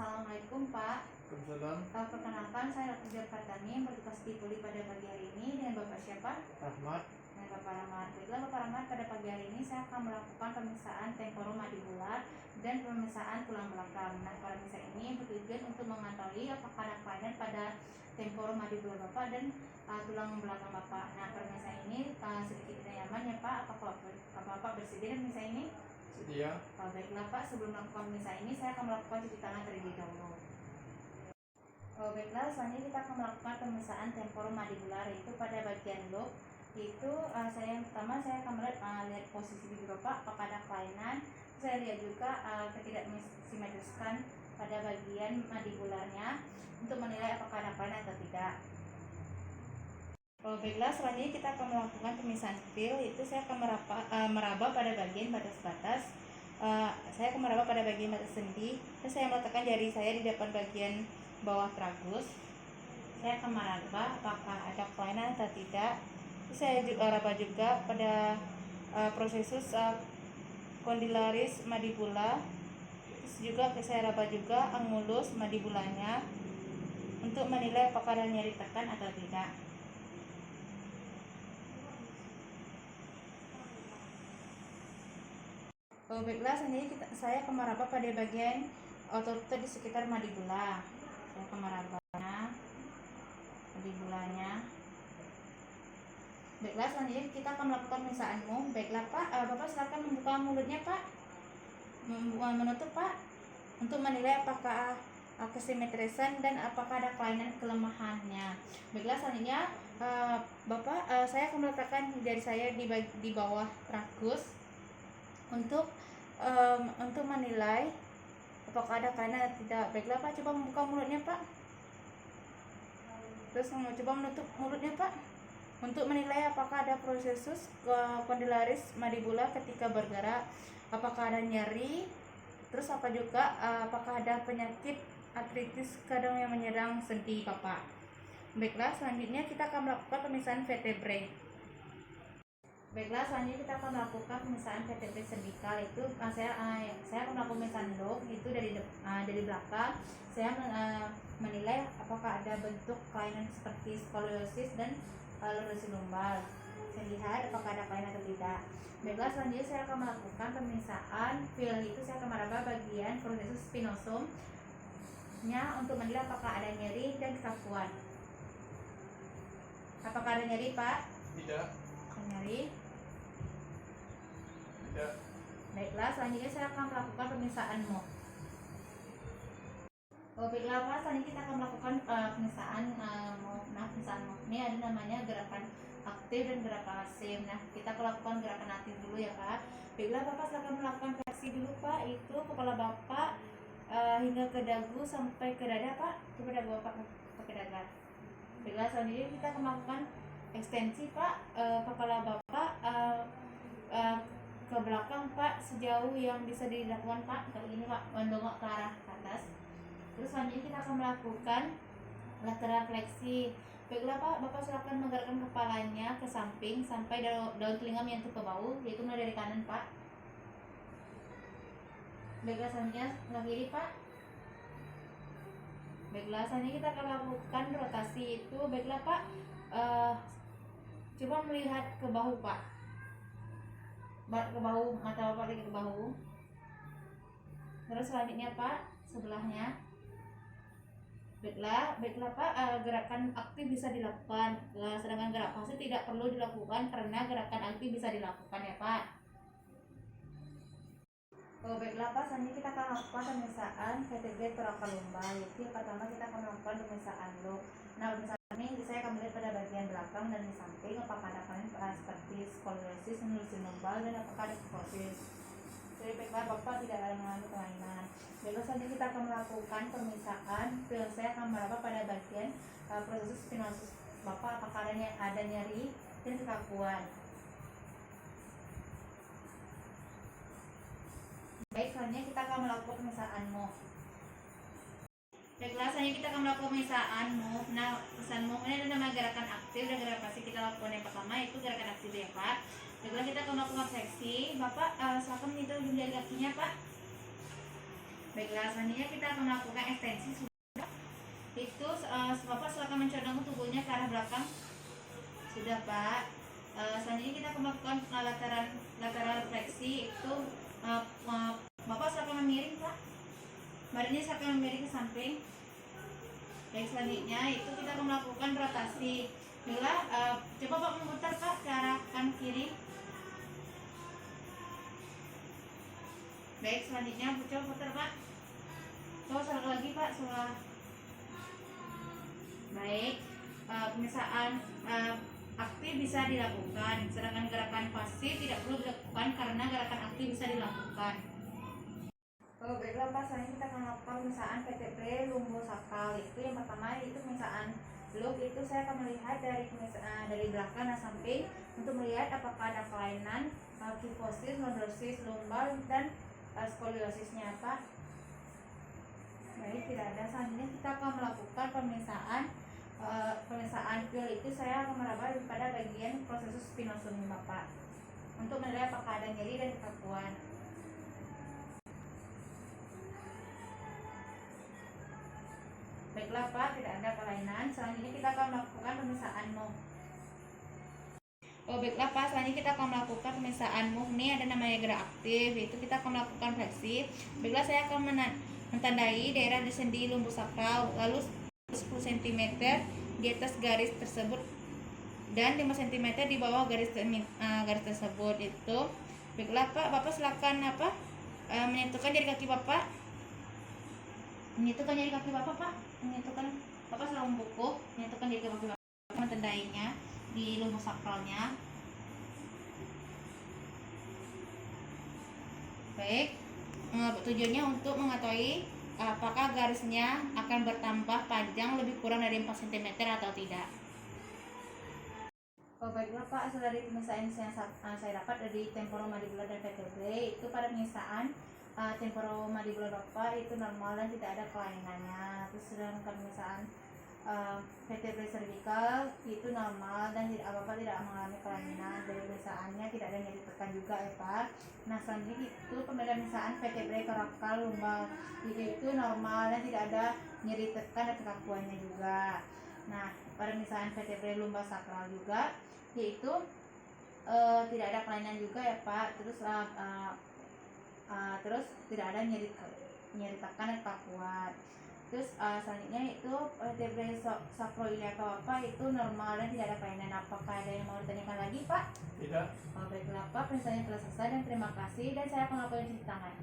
Assalamualaikum Pak. Waalaikumsalam. Perkenalkan saya Dr. Fatani bertugas di Puli pada pagi hari ini dengan Bapak siapa? Rahmat. Dengan Bapak Rahmat. Baiklah Bapak Rahmat, pada pagi hari ini saya akan melakukan pemeriksaan temporomandibular dan pemeriksaan tulang belakang. Nah, pemeriksaan ini bertujuan untuk mengetahui apakah ada kelainan pada temporomandibular Bapak dan tulang belakang Bapak. Nah, pemeriksaan ini sedikit tidak nyaman ya Pak. Apakah Bapak bersedia dengan pemeriksaan ini? Sedia. Baiklah Pak, sebelum melakukan pemeriksaan ini saya akan melakukan cuci tangan terlebih dahulu. Baiklah, selanjutnya kita akan melakukan pemeriksaan temporomandibular, yaitu pada bagian lobe. Itu yang pertama saya akan lihat posisi bibir Bapak, apakah ada kelainan. Saya lihat juga ketidaksimetrisan pada bagian mandibularnya untuk menilai apakah ada kelainan atau tidak. Baiklah, selanjutnya kita akan melakukan pemeriksaan feel, yaitu saya akan meraba pada bagian batas-batas. Saya akan meraba pada bagian batas sendi dan saya meletakkan jari saya di depan bagian bawah tragus. Saya akan meraba apakah ada kelainan atau tidak. Saya juga raba juga pada prosesus condylaris mandibula. Terus juga saya raba juga angulus mandibulanya untuk menilai apakah ada nyeri tekan atau tidak. Baiklah, selanjutnya saya akan meraba pada bagian otot di sekitar mandibula. Saya akan merabanya, mandibulanya. Baiklah, selanjutnya kita akan melakukan pemeriksaanmu. Baiklah Pak, Bapak silakan membuka mulutnya Pak, menutup Pak, untuk menilai apakah kesimetrisan dan apakah ada kelainan kelemahannya. Baiklah, selanjutnya Bapak, saya akan meletakkan jari saya di bawah tragus untuk menilai apakah ada kelainan atau tidak. Baiklah Pak, coba membuka mulutnya Pak, terus coba menutup mulutnya Pak untuk menilai apakah ada prosesus condylaris mandibula ketika bergerak, apakah ada nyeri, terus apakah ada penyakit artritis kadang yang menyerang sendi Bapak. Baiklah, selanjutnya kita akan melakukan pemeriksaan vertebrae. Baiklah, selanjutnya kita akan melakukan pemeriksaan vertebrae cervical. Itu saya akan melakukan pemeriksaan lobe, itu dari belakang. Saya menilai apakah ada bentuk kelainan seperti skoliosis dan lorosis lumbal. Saya lihat apakah ada kelainan atau tidak. Baiklah, selanjutnya saya akan melakukan pemeriksaan feel, itu saya akan meraba bagian prosesus spinosum-nya untuk menilai apakah ada nyeri dan kekakuan. Apakah ada nyeri Pak? Tidak. Nyeri? Tidak. Baiklah, selanjutnya saya akan melakukan pemeriksaanmu. Baiklah Pak, selanjutnya kita akan melakukan pemeriksaanmu. Ini ada namanya gerakan aktif dan gerakan pasif. Nah, kita akan lakukan gerakan aktif dulu ya Pak. Baiklah Bapak, silakan melakukan fleksi dulu Pak. Itu kepala Bapak hingga ke dagu sampai ke dada Pak. Coba dagu Bapak ke dada. Baiklah, selanjutnya kita akan melakukan ekstensi Pak, kepala Bapak ke belakang Pak sejauh yang bisa dilakukan Pak. Kali ini Pak mendongak ke arah atas. Terus selanjutnya kita akan melakukan lateral fleksi. Baiklah Pak, Bapak silakan menggerakkan kepalanya ke samping sampai daun telinga menyentuh ke bahu, yaitu mulai dari kanan Pak. Baiklah, selanjutnya sebelah kiri Pak. Baiklah, selanjutnya kita akan lakukan rotasi itu. Baiklah Pak, coba melihat ke bahu Pak, ke bahu, mata Bapak lagi ke bahu. Terus selanjutnya Pak, sebelahnya. Baiklah Pak, gerakan aktif bisa dilakukan, sedangkan gerak pasif tidak perlu dilakukan karena gerakan aktif bisa dilakukan ya Pak. Baiklah Pak, selanjutnya kita akan lakukan pemeriksaan vertebrae thoracal lumbal. Yaitu yang pertama kita akan melakukan pemeriksaan lobe. Nah, pemeriksaan ini saya akan melihat pada bagian belakang dan di samping apakah ada kelainan seperti skoliosis, lorosis lumbal, dan apakah ada kyphosis. Jadi baiklah Bapak tidak ada mengalami kelainan. Baiklah, selanjutnya kita akan melakukan pemeriksaan feel. Saya akan meraba pada bagian prosesus spinosus Bapak, apakah ada nyeri dan kekakuan. Baik, selanjutnya kita akan melakukan pemeriksaanmu. Baiklah, selanjutnya kita akan melakukan pemeriksaanmu. Nah, pemeriksaanmu ini ada nama gerakan aktif dan gerakan pasif. Kita lakukan yang pertama yaitu gerakan aktif ya Pak. Baiklah, kita akan melakukan fleksi. Bapak silakan menyentuh ujung jari kakinya Pak. Baiklah, selanjutnya kita akan melakukan ekstensi. Itu Bapak silakan mencadang tubuhnya ke arah belakang. Sudah Pak. Selanjutnya kita akan melakukan lateral fleksi. Itu Bapak silakan memiring Pak. Badannya silakan memiring ke samping. Baik, selanjutnya itu kita akan melakukan rotasi. Bila coba Pak memutar Pak ke arah kanan kiri. Baik, selanjutnya coba putar Pak. Coba salah lagi Pak, salah. Baik, pemisaan aktif bisa dilakukan, sedangkan gerakan pasif tidak perlu dilakukan karena gerakan aktif bisa dilakukan. Baiklah Pak, selanjutnya kita akan melakukan pemisaan vertebrae lumbosakral. Itu yang pertama, itu pemisaan loop. Itu saya akan melihat dari belakang dan samping untuk melihat apakah ada kelainan kifosis, lordosis lumbar dan skoliosisnya Pak. Baik, tidak ada. Selanjutnya kita akan melakukan pemisaan pil. Itu saya akan meraba pada bagian prosesus spinosum Bapak untuk menilai apakah ada nyeri dan kekakuan. Baiklah Pak, tidak ada kelainan. Selanjutnya kita akan melakukan pemisaan MOH. Baiklah Pak, selanjutnya kita akan melakukan pemisaan MOH. Ini ada namanya gerak aktif, itu kita akan melakukan fleksi. Baiklah, saya akan mentandai daerah di sendi lumbosakral, lalu 10 cm di atas garis tersebut dan 5 cm di bawah garis tersebut. Itu baiklah Pak, Bapak silakan menyentuhkan jari kaki Bapak. Menyentuhkan jari kaki Bapak Pak. Menyentuhkan, Bapak selalu membungkuk, menyentuhkan jari kaki Bapak, mentandainya di lumbosakralnya. Baik, tujuannya untuk mengetahui apakah garisnya akan bertambah panjang lebih kurang dari 4 cm atau tidak. Baiklah Pak, hasil dari pemisaan yang saya dapat dari temporomandibular dan vertebrae. Itu pada pemisaan temporomandibular Bapak itu normal dan tidak ada kelainannya. Terus sedangkan pemisaan vertebrae cervical itu normal dan Bapak tidak mengalami kelainan. Dari pemisaannya tidak ada nyeri tekan juga ya Pak. Nah, selanjutnya itu pemisahan vertebrae torakal lumbar itu normal dan tidak ada nyeri tekan dan kekakuannya juga. Nah, pada pemisahan vertebrae lumbosakral juga yaitu tidak ada kelainan juga ya Pak. Terus tidak ada nyeri tekan dan kekakuan. Terus selanjutnya itu vertebrae sacroiliaca Bapak itu normal dan tidak ada kelainan. Apakah ada yang mau ditanyakan lagi Pak? Tidak. Baiklah Pak, pemisahnya telah selesai dan terima kasih, dan saya akan lakukan cuci tangan.